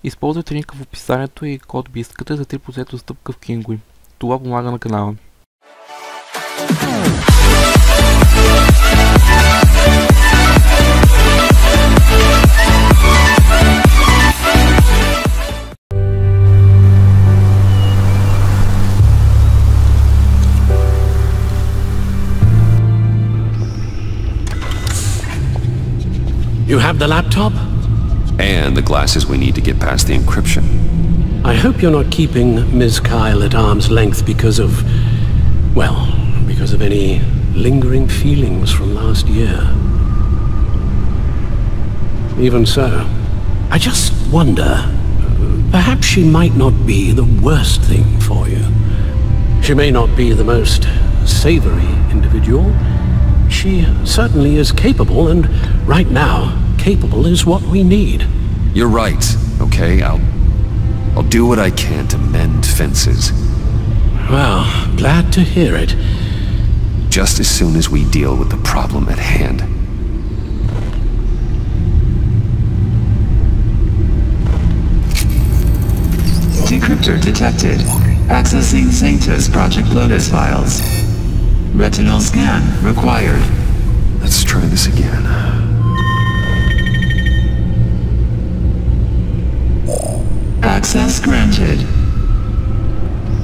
Използвайте линка в описанието и код Biskata за 3% отстъпка в Kinguin. Това помага на канала. You have the laptop? And the glasses we need to get past the encryption. I hope you're not keeping Ms. Kyle at arm's length because of any lingering feelings from last year. Even so, I just wonder, perhaps she might not be the worst thing for you. She may not be the most savory individual. She certainly is capable, and right now, capable is what we need. You're right, okay? I'll do what I can to mend fences. Well, glad to hear it. Just as soon as we deal with the problem at hand. Decryptor detected. Accessing Sanctus Project Lotus files. Retinal scan required. Let's try this again. Access granted.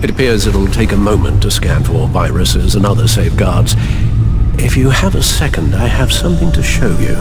It appears it'll take a moment to scan for viruses and other safeguards. If you have a second, I have something to show you.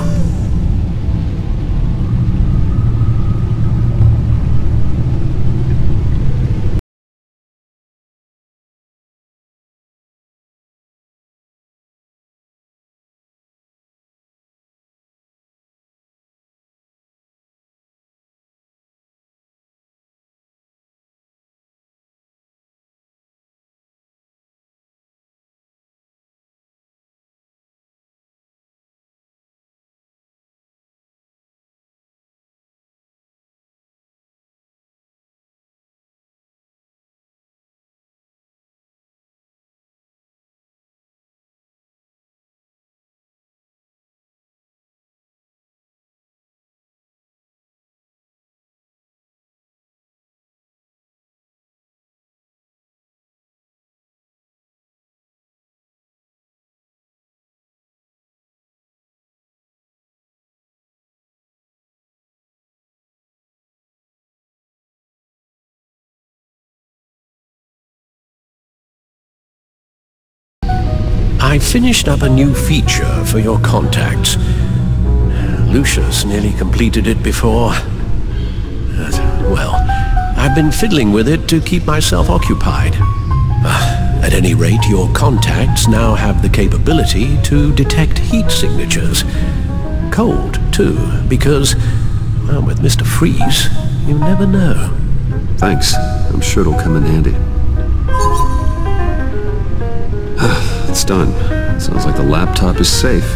I finished up a new feature for your contacts. Lucius nearly completed it before. Well, I've been fiddling with it to keep myself occupied. At any rate, your contacts now have the capability to detect heat signatures. Cold, too, because, well, with Mr. Freeze, you never know. Thanks. I'm sure it'll come in handy. It's done. Sounds like the laptop is safe.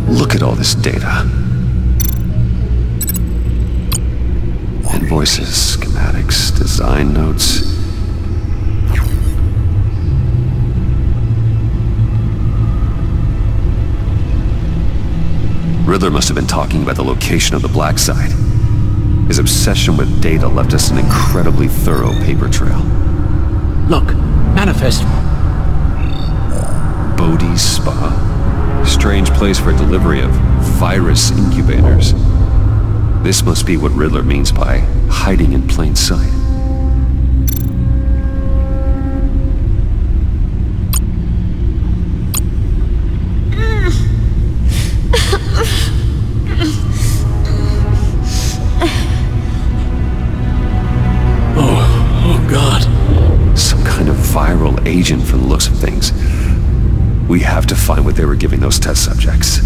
Look at all this data. Invoices, schematics, design notes. Riddler must have been talking about the location of the black site. His obsession with data left us an incredibly thorough paper trail. Look, manifest. Bodhi's Spa. Strange place for delivery of virus incubators. This must be what Riddler means by hiding in plain sight. Oh God. Some kind of viral agent from from the looks of things. We have to find what they were giving those test subjects.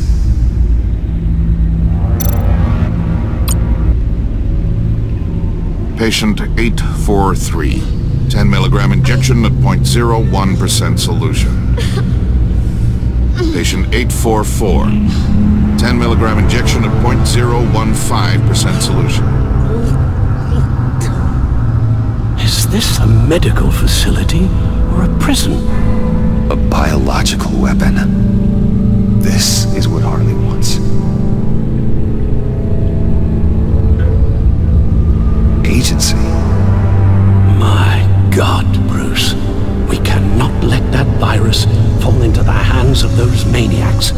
Patient 843. 10 milligram injection at 0.01% solution. Patient 844. 10 milligram injection at 0.015% solution. Is this a medical facility or a prison? A biological weapon. This is what Harley wants. Agency. My God, Bruce. We cannot let that virus fall into the hands of those maniacs.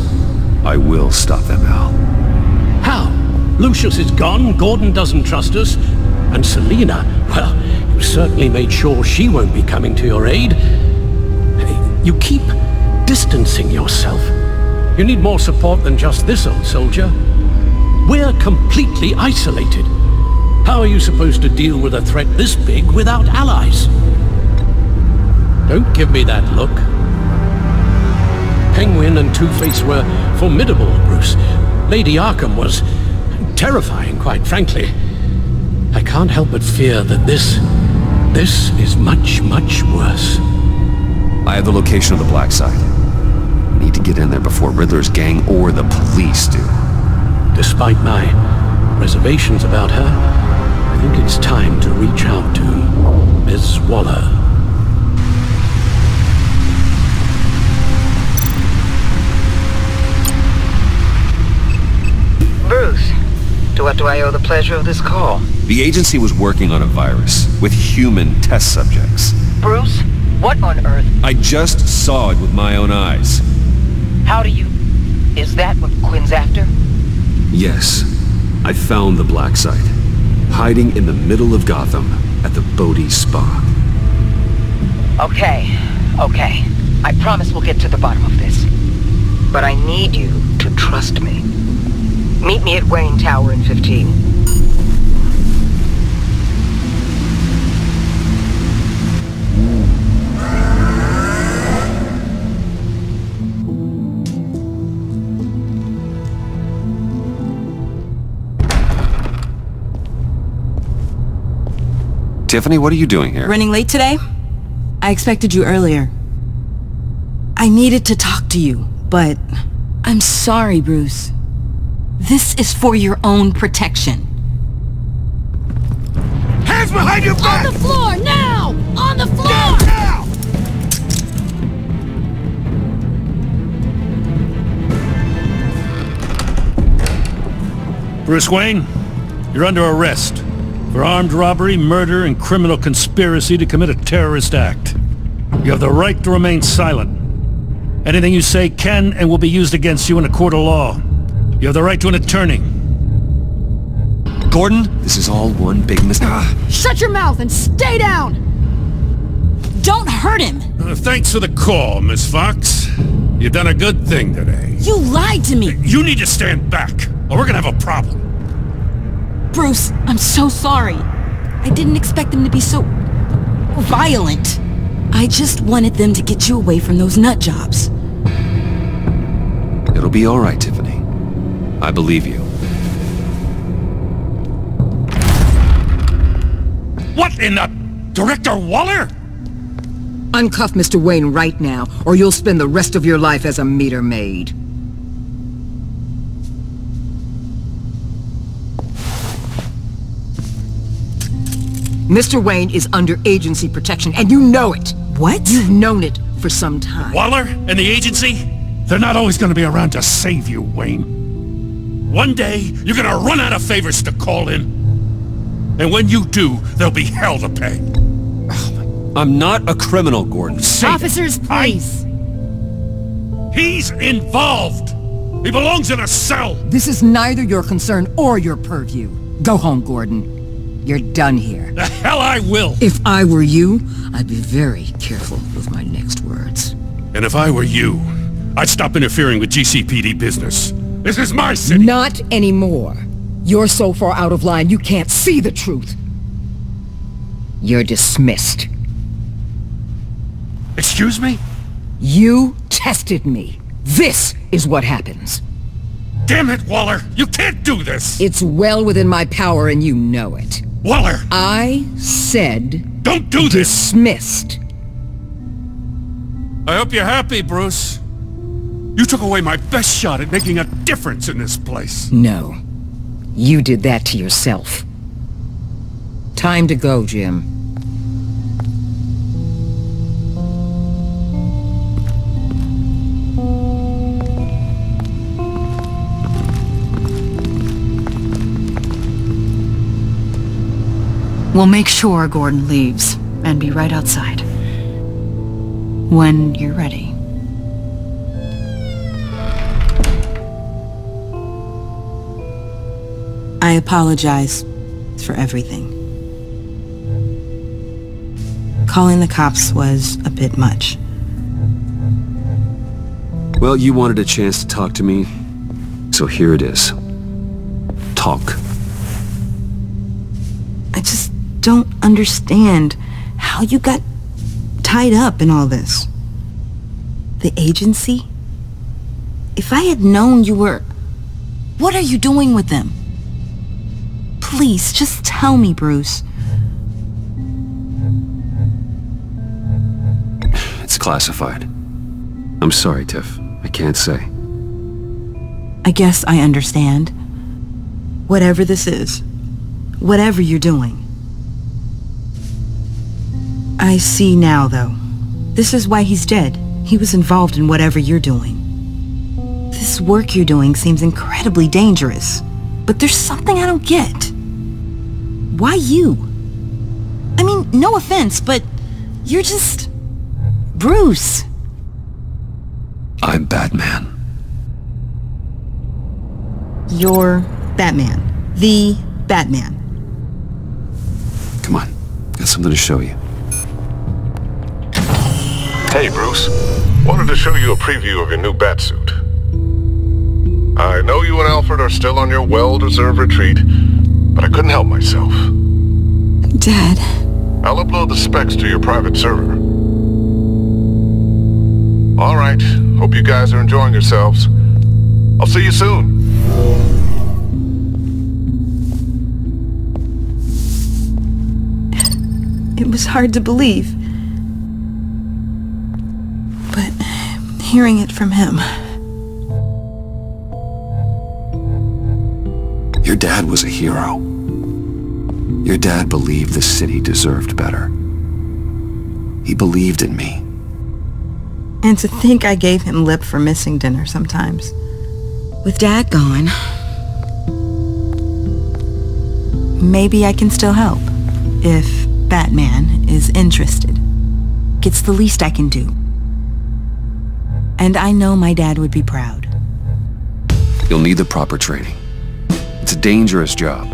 I will stop them, Al. How? Lucius is gone, Gordon doesn't trust us, and Selina, well, you certainly made sure she won't be coming to your aid. You keep distancing yourself. You need more support than just this old soldier. We're completely isolated. How are you supposed to deal with a threat this big without allies? Don't give me that look. Penguin and Two-Face were formidable, Bruce. Lady Arkham was terrifying, quite frankly. I can't help but fear that this is much, much worse. I have the location of the black site. We need to get in there before Riddler's gang or the police do. Despite my reservations about her, I think it's time to reach out to Ms. Waller. Bruce, to what do I owe the pleasure of this call? The agency was working on a virus with human test subjects. Bruce, what on earth? I just saw it with my own eyes. How do you... Is that what Quinn's after? Yes, I found the black site, hiding in the middle of Gotham at the Bodhi Spa. Okay. I promise we'll get to the bottom of this. But I need you to trust me. Meet me at Wayne Tower in 15. Tiffany, what are you doing here? Running late today? I expected you earlier. I needed to talk to you, but... I'm sorry, Bruce. This is for your own protection. Hands behind your back! On the floor, now! On the floor! Now! Bruce Wayne, you're under arrest for armed robbery, murder, and criminal conspiracy to commit a terrorist act. You have the right to remain silent. Anything you say can and will be used against you in a court of law. You have the right to an attorney. Gordon, this is all one big mistake. Shut your mouth and stay down! Don't hurt him! Thanks for the call, Miss Fox. You've done a good thing today. You lied to me! You need to stand back, or we're gonna have a problem. Bruce, I'm so sorry. I didn't expect them to be so... violent. I just wanted them to get you away from those nut jobs. It'll be all right, Tiffany. I believe you. What in the... Director Waller? Uncuff Mr. Wayne right now, or you'll spend the rest of your life as a meter maid. Mr. Wayne is under agency protection, and you know it! What? You've known it for some time. Waller and the agency? They're not always gonna be around to save you, Wayne. One day, you're gonna run out of favors to call in. And when you do, there'll be hell to pay. I'm not a criminal, Gordon. Officers, please. He's involved! He belongs in a cell! This is neither your concern or your purview. Go home, Gordon. You're done here. The hell I will! If I were you, I'd be very careful with my next words. And if I were you, I'd stop interfering with GCPD business. This is my city! Not anymore. You're so far out of line you can't see the truth. You're dismissed. Excuse me? You tested me. This is what happens. Damn it, Waller! You can't do this! It's well within my power and you know it. Waller! I said... Don't do this! Dismissed. I hope you're happy, Bruce. You took away my best shot at making a difference in this place. No. You did that to yourself. Time to go, Jim. We'll make sure Gordon leaves, and be right outside. When you're ready. I apologize for everything. Calling the cops was a bit much. Well, you wanted a chance to talk to me, so here it is. Talk. I just don't understand how you got tied up in all this. The agency? If I had known you were... What are you doing with them? Please, just tell me, Bruce. It's classified. I'm sorry, Tiff. I can't say. I guess I understand. Whatever this is. Whatever you're doing. I see now, though. This is why he's dead. He was involved in whatever you're doing. This work you're doing seems incredibly dangerous. But there's something I don't get. Why you? I mean, no offense, but you're just... Bruce. I'm Batman. You're Batman. The Batman. Come on. Got something to show you. Hey, Bruce. Wanted to show you a preview of your new Batsuit. I know you and Alfred are still on your well-deserved retreat, but I couldn't help myself. Dad. I'll upload the specs to your private server. All right. Hope you guys are enjoying yourselves. I'll see you soon. It was hard to believe. But hearing it from him... Your dad was a hero. Your dad believed the city deserved better. He believed in me. And to think I gave him lip for missing dinner sometimes. With Dad gone... Maybe I can still help. If Batman is interested. It's the least I can do. And I know my dad would be proud. You'll need the proper training. It's a dangerous job.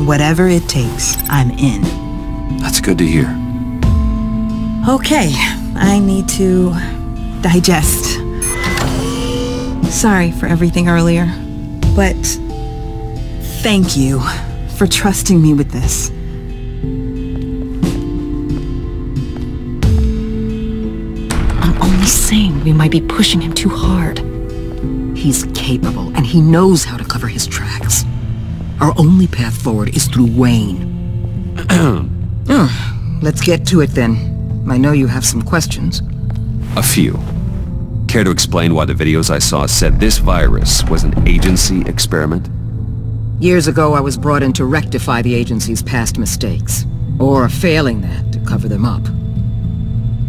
Whatever it takes, I'm in. That's good to hear. Okay, I need to digest. Sorry for everything earlier, but thank you for trusting me with this. I'm only saying we might be pushing him too hard. He's capable, and he knows how to cover his tracks. Our only path forward is through Wayne. Let's get to it then. I know you have some questions. A few. Care to explain why the videos I saw said this virus was an agency experiment? Years ago, I was brought in to rectify the agency's past mistakes. Or, failing that, to cover them up.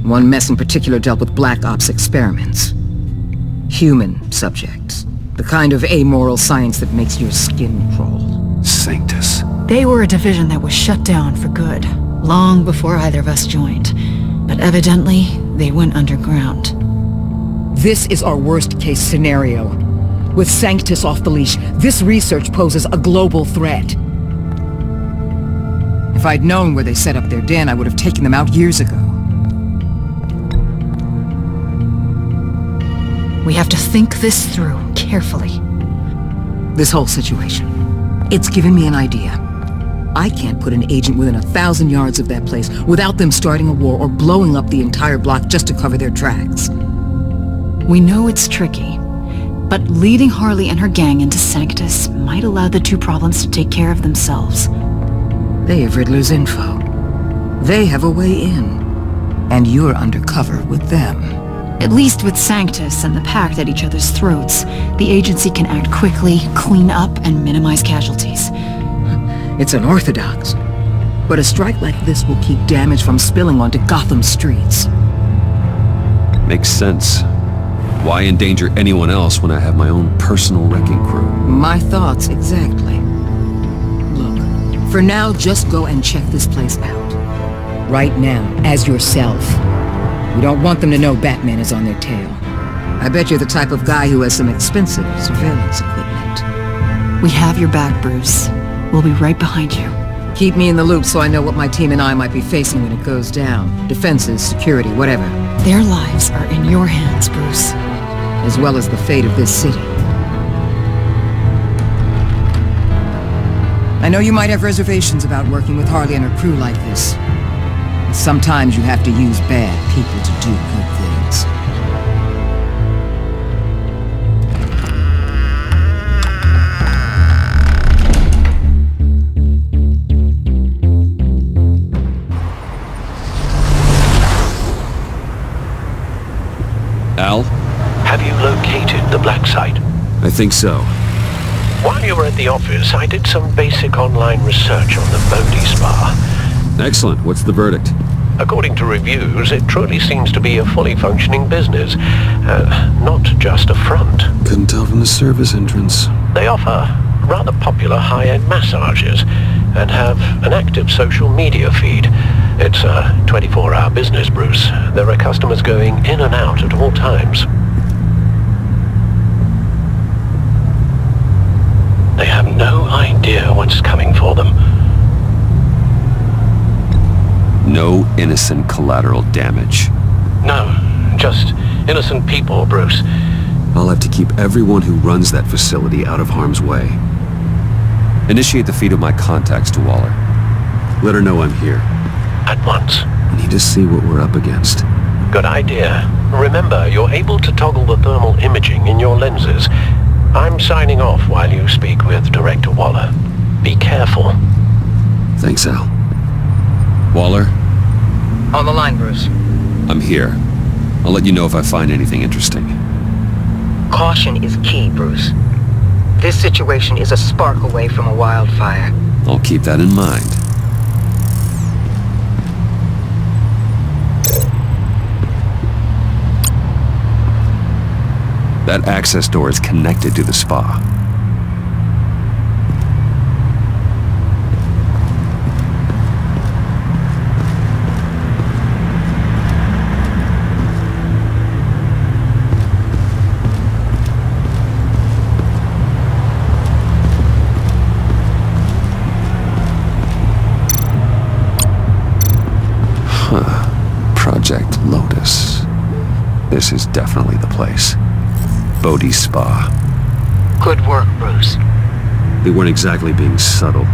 One mess in particular dealt with Black Ops experiments. Human subjects. The kind of amoral science that makes your skin crawl. Sanctus. They were a division that was shut down for good, long before either of us joined. But evidently, they went underground. This is our worst-case scenario. With Sanctus off the leash, this research poses a global threat. If I'd known where they set up their den, I would have taken them out years ago. We have to think this through carefully. This whole situation. It's given me an idea. I can't put an agent within 1,000 yards of that place without them starting a war or blowing up the entire block just to cover their tracks. We know it's tricky, but leading Harley and her gang into Sanctus might allow the two problems to take care of themselves. They have Riddler's info. They have a way in. And you're undercover with them. At least with Sanctus and the Pact at each other's throats, the agency can act quickly, clean up, and minimize casualties. It's unorthodox. But a strike like this will keep damage from spilling onto Gotham streets. Makes sense. Why endanger anyone else when I have my own personal wrecking crew? My thoughts, exactly. Look, for now, just go and check this place out. Right now, as yourself. We don't want them to know Batman is on their tail. I bet you're the type of guy who has some expensive surveillance equipment. We have your back, Bruce. We'll be right behind you. Keep me in the loop so I know what my team and I might be facing when it goes down. Defenses, security, whatever. Their lives are in your hands, Bruce. As well as the fate of this city. I know you might have reservations about working with Harley and her crew like this. But sometimes you have to use bad people to do good things. Al? Have you located the black site? I think so. While you were at the office, I did some basic online research on the Bodhi Spa. Excellent. What's the verdict? According to reviews, it truly seems to be a fully functioning business, not just a front. Couldn't tell from the service entrance. They offer rather popular high-end massages and have an active social media feed. It's a 24-hour business, Bruce. There are customers going in and out at all times. They have no idea what's coming for them. No innocent collateral damage. No, just innocent people, Bruce. I'll have to keep everyone who runs that facility out of harm's way. Initiate the feed of my contacts to Waller. Let her know I'm here. At once. I need to see what we're up against. Good idea. Remember, you're able to toggle the thermal imaging in your lenses. I'm signing off while you speak with Director Waller. Be careful. Thanks, Al. Waller? On the line, Bruce. I'm here. I'll let you know if I find anything interesting. Caution is key, Bruce. This situation is a spark away from a wildfire. I'll keep that in mind. That access door is connected to the spa. Project Lotus. This is definitely the place. Bodhi Spa. Good work, Bruce. They weren't exactly being subtle.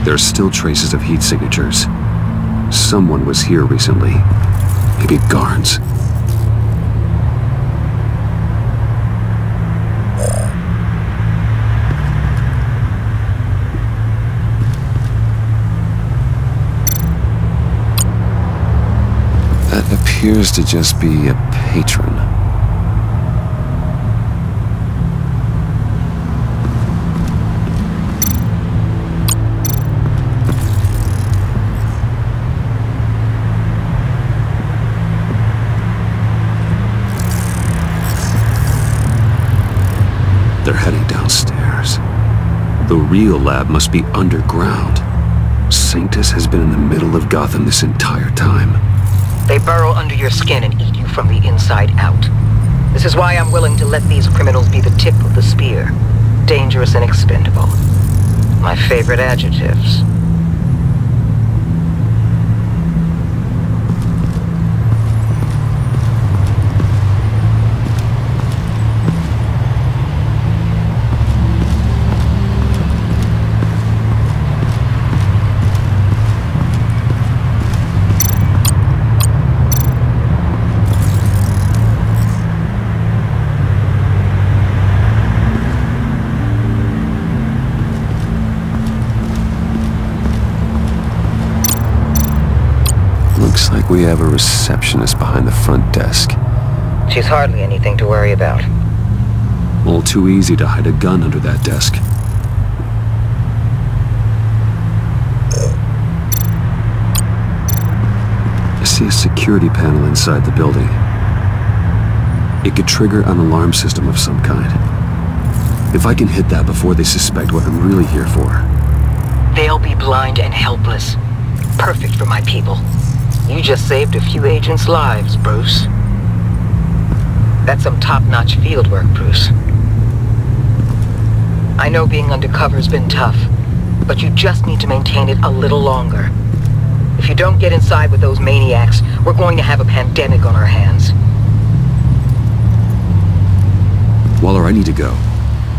There's still traces of heat signatures. Someone was here recently. Maybe guards. That appears to just be a patron. The real lab must be underground. Sanctus has been in the middle of Gotham this entire time. They burrow under your skin and eat you from the inside out. This is why I'm willing to let these criminals be the tip of the spear. Dangerous and expendable. My favorite adjectives. Looks like we have a receptionist behind the front desk. She's hardly anything to worry about. All too easy to hide a gun under that desk. I see a security panel inside the building. It could trigger an alarm system of some kind. If I can hit that before they suspect what I'm really here for. They'll be blind and helpless. Perfect for my people. You just saved a few agents' lives, Bruce. That's some top-notch field work, Bruce. I know being undercover's been tough, but you just need to maintain it a little longer. If you don't get inside with those maniacs, we're going to have a pandemic on our hands. Waller, I need to go.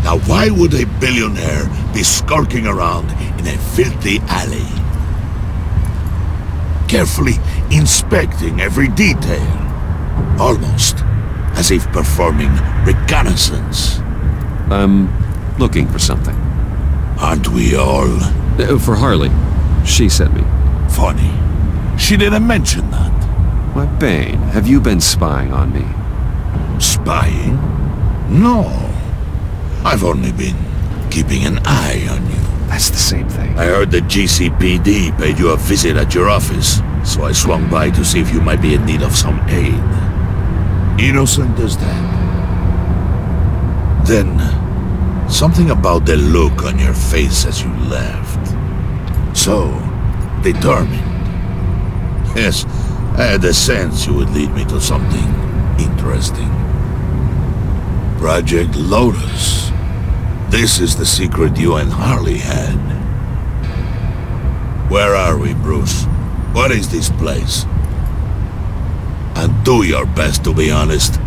Now why would a billionaire be skulking around in a filthy alley? Carefully inspecting every detail. Almost as if performing reconnaissance. I'm looking for something. Aren't we all? For Harley. She sent me. Funny. She didn't mention that. Why, Bane, have you been spying on me? Spying? No. I've only been keeping an eye on you. That's the same thing. I heard the GCPD paid you a visit at your office, so I swung by to see if you might be in need of some aid. Innocent as that. Then, something about the look on your face as you left. So, determined. Yes, I had a sense you would lead me to something interesting. Project Lotus. This is the secret you and Harley had. Where are we, Bruce? What is this place? And do your best to be honest.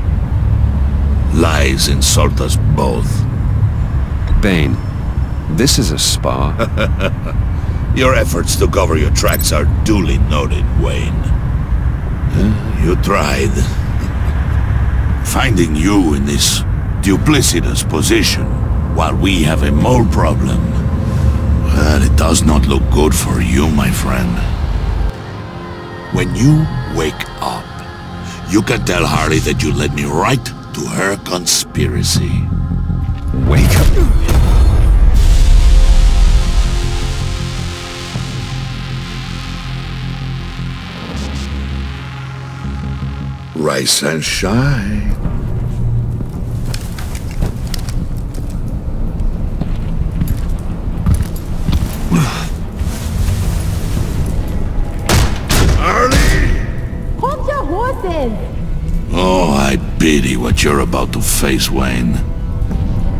Lies insult us both. Bane, this is a spa. Your efforts to cover your tracks are duly noted, Wayne. You tried. Finding you in this duplicitous position while we have a mole problem. Well, it does not look good for you, my friend. When you wake up, you can tell Harley that you led me right to her conspiracy. Wake up. Rise and shine. Hold your horses! Oh, I pity what you're about to face, Wayne.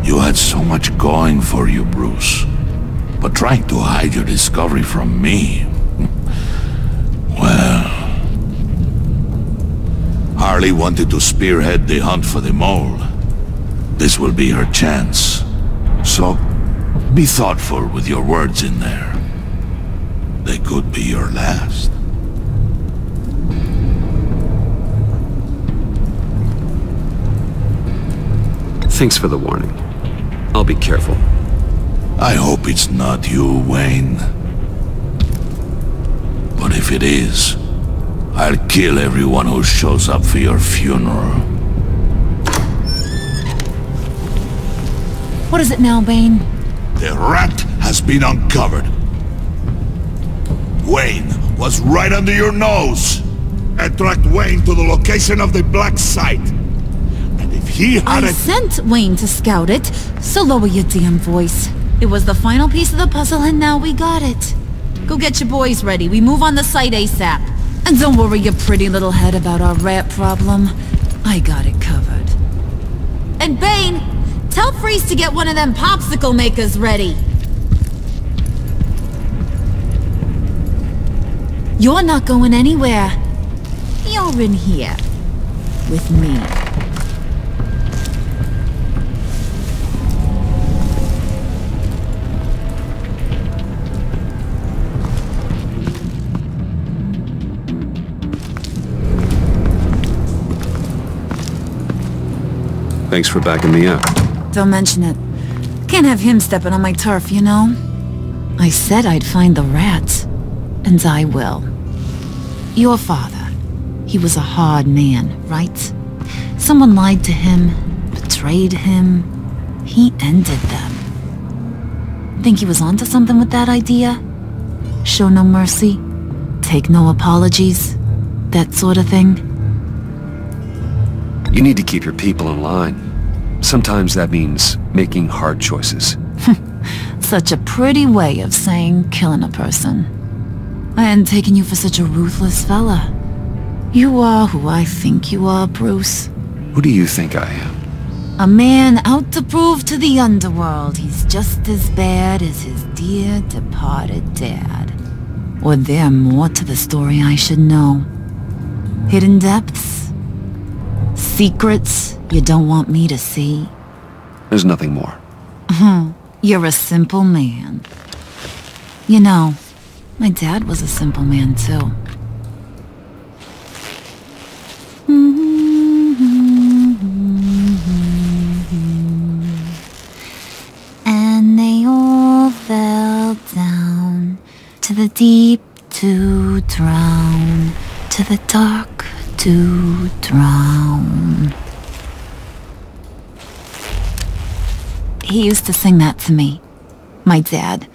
You had so much going for you, Bruce. But trying to hide your discovery from me... well... Harley wanted to spearhead the hunt for the mole. This will be her chance. So, be thoughtful with your words in there. They could be your last. Thanks for the warning. I'll be careful. I hope it's not you, Wayne. But if it is, I'll kill everyone who shows up for your funeral. What is it now, Bane? The rat has been uncovered. Wayne was right under your nose. And tracked Wayne to the location of the black site. And if he had I sent Wayne to scout it, so lower your damn voice. It was the final piece of the puzzle and now we got it. Go get your boys ready. We move on the site ASAP. And don't worry your pretty little head about our rat problem. I got it covered. And Bane, tell Freeze to get one of them popsicle makers ready. You're not going anywhere. You're in here. With me. Thanks for backing me up. Don't mention it. Can't have him stepping on my turf, you know? I said I'd find the rats. And I will. Your father. He was a hard man, right? Someone lied to him, betrayed him. He ended them. Think he was onto something with that idea? Show no mercy? Take no apologies? That sort of thing? You need to keep your people in line. Sometimes that means making hard choices. Such a pretty way of saying killing a person. I hadn't taken you for such a ruthless fella. You are who I think you are, Bruce. Who do you think I am? A man out to prove to the underworld he's just as bad as his dear departed dad. Or there more to the story I should know. Hidden depths? Secrets you don't want me to see? There's nothing more. You're a simple man. You know, my dad was a simple man too. And they all fell down to the deep to drown, to the dark to drown. He used to sing that to me. My dad.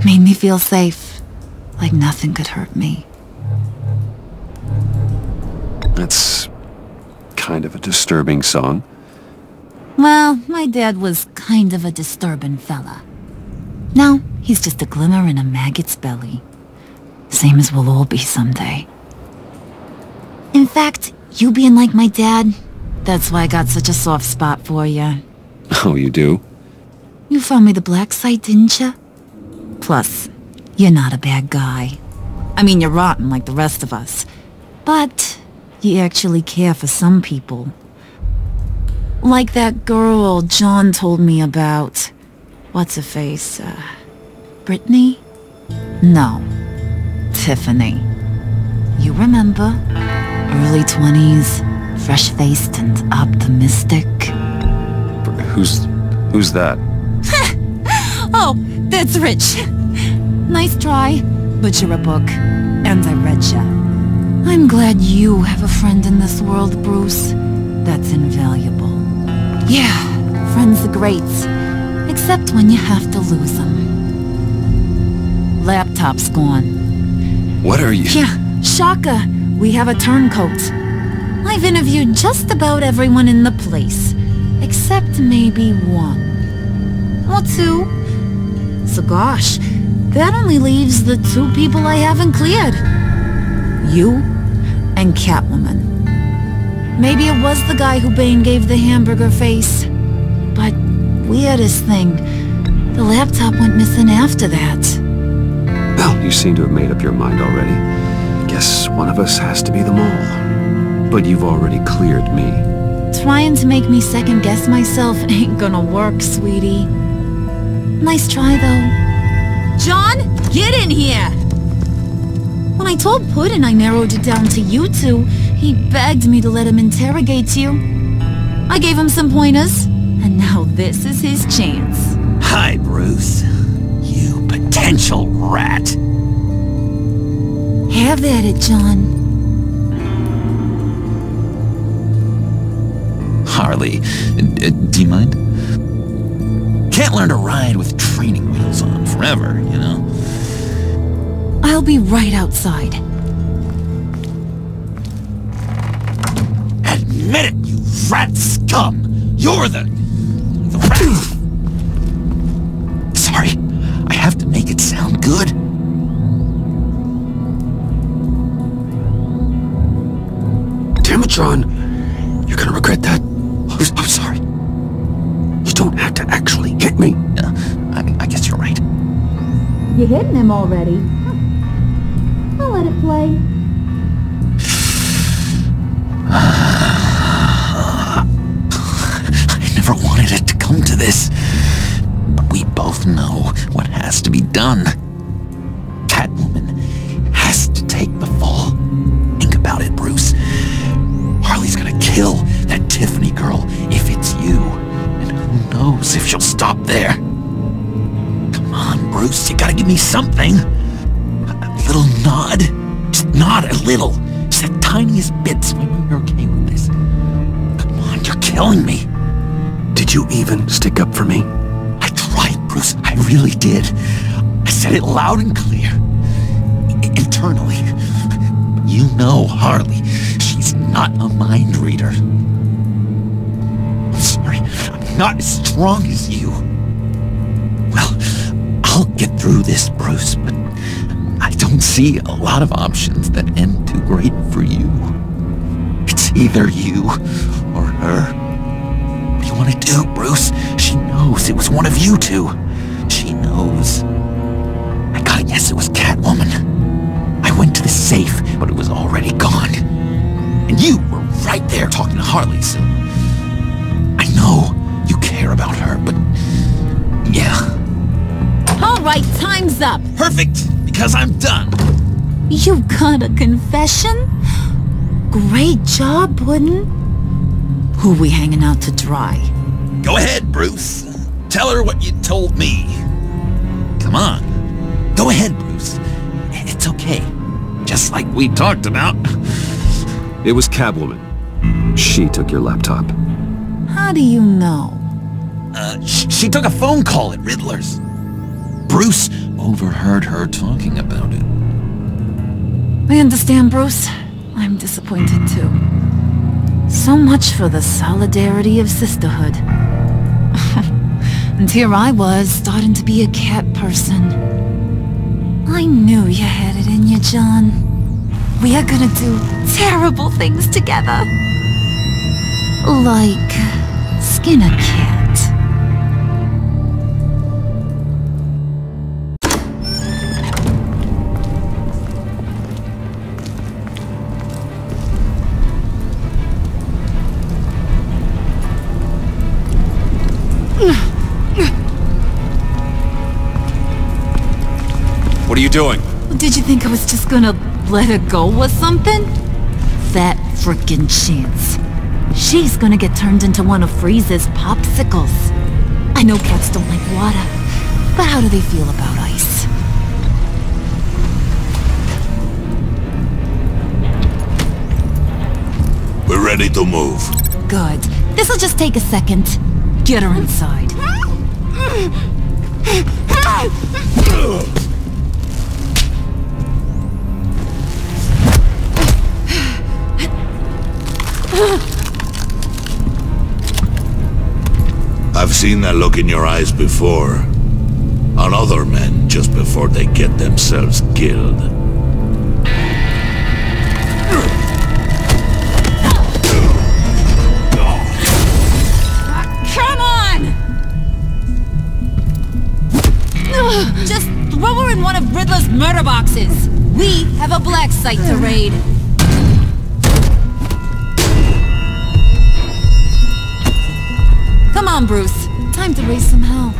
Made me feel safe. Like nothing could hurt me. That's kind of a disturbing song. Well, my dad was kind of a disturbing fella. Now, he's just a glimmer in a maggot's belly. Same as we'll all be someday. In fact, you being like my dad, that's why I got such a soft spot for you. Oh, you do? You found me the black site, didn't you? Plus, you're not a bad guy. I mean, you're rotten like the rest of us. But you actually care for some people. Like that girl John told me about. What's her face? Brittany? No. Tiffany. You remember? Early 20s, fresh-faced and optimistic. Who's that? Oh, that's Rich. Nice try, but you're a book, and I read ya. I'm glad you have a friend in this world, Bruce. That's invaluable. Yeah, friends are great, except when you have to lose them. Laptop's gone. What are you? Yeah, shocker. We have a turncoat. I've interviewed just about everyone in the place, except maybe one. Or two. So gosh, that only leaves the two people I haven't cleared. You and Catwoman. Maybe it was the guy who Bane gave the hamburger face. But weirdest thing, the laptop went missing after that. Well, you seem to have made up your mind already. I guess one of us has to be the mole. But you've already cleared me. Trying to make me second-guess myself ain't gonna work, sweetie. Nice try, though. John, get in here! When I told Puddin' I narrowed it down to you two, he begged me to let him interrogate you. I gave him some pointers, and now this is his chance. Hi, Bruce. You potential rat. Have at it, John. Harley, do you mind? Can't learn to ride with training wheels on forever, you know? I'll be right outside. Admit it, you rat scum! You're the rat! good? Damn it, John. You're gonna regret that. I'm sorry. You don't have to actually hit me. I guess you're right. You hitting him already? I'll let it play. I never wanted it to come to this. But we both know what has to be done. Catwoman has to take the fall. Think about it, Bruce. Harley's gonna kill that Tiffany girl if it's you. And who knows if she'll stop there. Come on, Bruce, you gotta give me something. A little nod. Just nod a little. Just the tiniest bit so I know you're okay with this. Come on, you're killing me. Did you even stick up for me? I tried, Bruce. I really did. I said it loud and clear. Internally. You know Harley. She's not a mind reader. I'm sorry. I'm not as strong as you. Well, I'll get through this, Bruce, but I don't see a lot of options that end too great for you. It's either you or her. What do you want to do, Bruce? She knows it was one of you two. She knows. I gotta guess it was Catwoman. I went to the safe, but it was already gone. And you were right there talking to Harley, so... I know you care about her, but... yeah. Alright, time's up. Perfect, because I'm done. You got a confession? Great job, Puddin'. Who we hanging out to dry? Go ahead, Bruce. Tell her what you told me. Come on. Go ahead, Bruce. It's okay. Just like we talked about. It was Catwoman. She took your laptop. How do you know? She took a phone call at Riddler's. Bruce overheard her talking about it. I understand, Bruce. I'm disappointed too. So much for the solidarity of sisterhood. And here I was, starting to be a cat person. I knew you had it in you, John. We are gonna do terrible things together. Like skin a cat. What are you doing? Did you think I was just gonna let her go or something? That frickin' chance. She's gonna get turned into one of Freeze's popsicles. I know cats don't like water, but how do they feel about ice? We're ready to move. Good. This'll just take a second. Get her inside. I've seen that look in your eyes before. On other men just before they get themselves killed. Come on! Just throw her in one of Riddler's murder boxes. We have a black site to raid. Come on, Bruce. Time to raise some hell.